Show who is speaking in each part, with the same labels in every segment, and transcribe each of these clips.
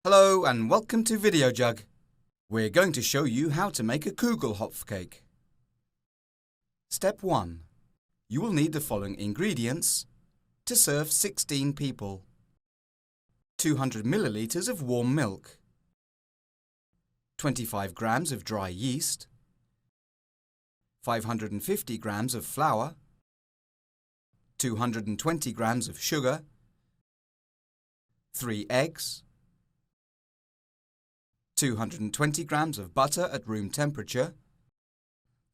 Speaker 1: Hello and welcome to Videojug. We're going to show you how to make a Kugelhopf cake. Step 1. You will need the following ingredients to serve 16 people. 200 milliliters of warm milk, 25 grams of dry yeast, 550 grams of flour, 220 grams of sugar, 3 eggs, 220 grams of butter at room temperature,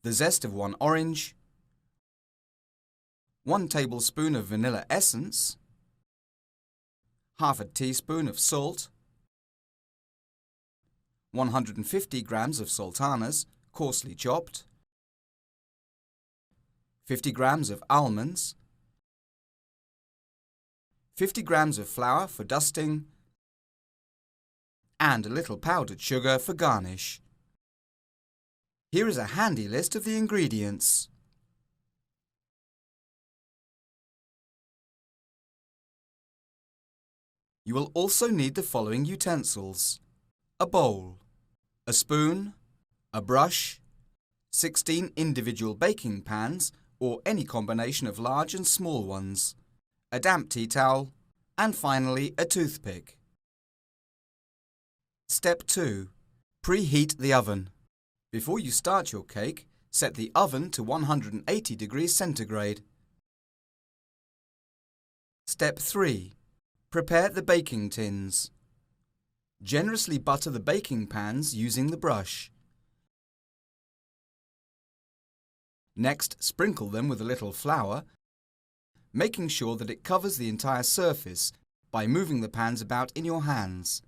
Speaker 1: the zest of 1 orange, 1 tablespoon of vanilla essence, half a teaspoon of salt, 150 grams of sultanas, coarsely chopped, 50 grams of almonds, 50 grams of flour for dusting, and a little powdered sugar for garnish. Here is a handy list of the ingredients. You will also need the following utensils: a bowl, a spoon, a brush, 16 individual baking pans or any combination of large and small ones, a damp tea towel, and finally a toothpick. Step 2. Preheat the oven. Before you start your cake, set the oven to 180 degrees centigrade. Step 3. Prepare the baking tins. Generously butter the baking pans using the brush. Next, sprinkle them with a little flour, making sure that it covers the entire surface by moving the pans about in your hands.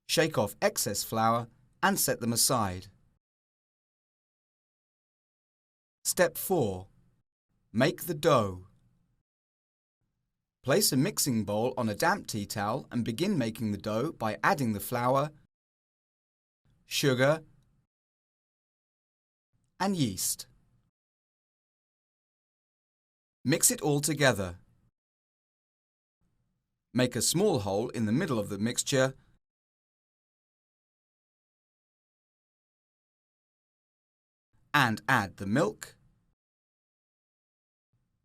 Speaker 1: Shake off excess flour and set them aside. Step 4. Make the dough. Place a mixing bowl on a damp tea towel and begin making the dough by adding the flour, sugar, and yeast. Mix it all together. Make a small hole in the middle of the mixture and add the milk,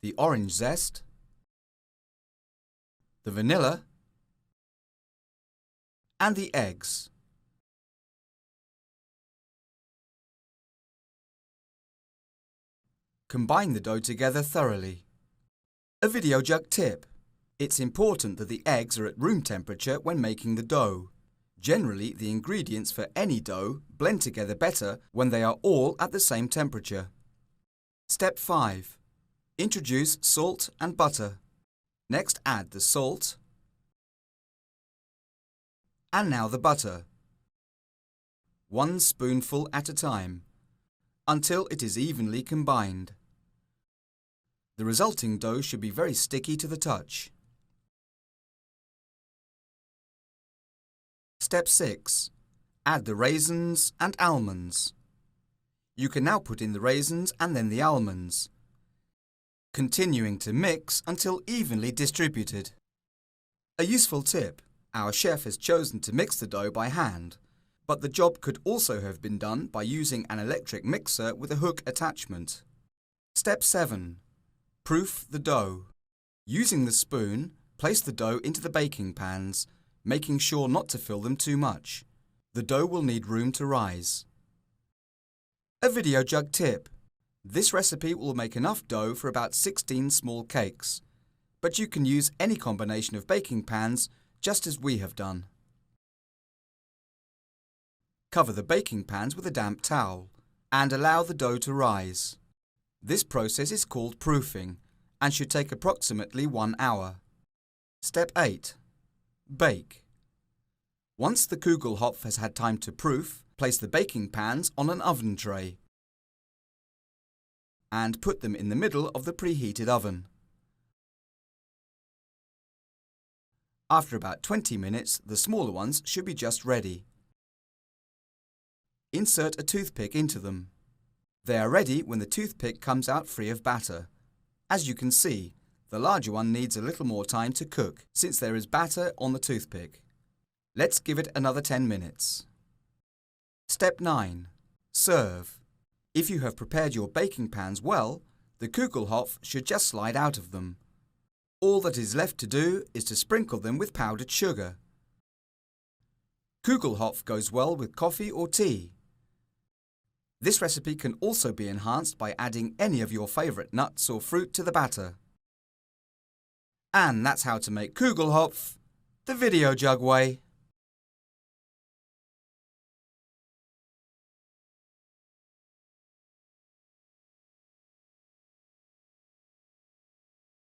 Speaker 1: the orange zest, the vanilla, and the eggs. Combine the dough together thoroughly. A Videojug tip: it's important that the eggs are at room temperature when making the dough. Generally, the ingredients for any dough blend together better when they are all at the same temperature. Step 5. Introduce salt and butter. Next, add the salt and now the butter, 1 spoonful at a time, until it is evenly combined. The resulting dough should be very sticky to the touch. Step 6. Add the raisins and almonds. You can now put in the raisins and then the almonds, continuing to mix until evenly distributed. A useful tip: our chef has chosen to mix the dough by hand, but the job could also have been done by using an electric mixer with a hook attachment. Step 7. Proof the dough. Using the spoon, place the dough into the baking pans, making sure not to fill them too much. The dough will need room to rise. A Videojug tip: this recipe will make enough dough for about 16 small cakes, but you can use any combination of baking pans just as we have done. Cover the baking pans with a damp towel and allow the dough to rise. This process is called proofing and should take approximately 1 hour. Step 8. Bake. Once the Kugelhopf has had time to proof, place the baking pans on an oven tray and put them in the middle of the preheated oven. After about 20 minutes, the smaller ones should be just ready. Insert a toothpick into them. They are ready when the toothpick comes out free of batter. As you can see, the larger one needs a little more time to cook since there is batter on the toothpick. Let's give it another 10 minutes. Step 9. Serve. If you have prepared your baking pans well, the Kugelhopf should just slide out of them. All that is left to do is to sprinkle them with powdered sugar. Kugelhopf goes well with coffee or tea. This recipe can also be enhanced by adding any of your favourite nuts or fruit to the batter. And that's how to make Kugelhopf the Videojug way.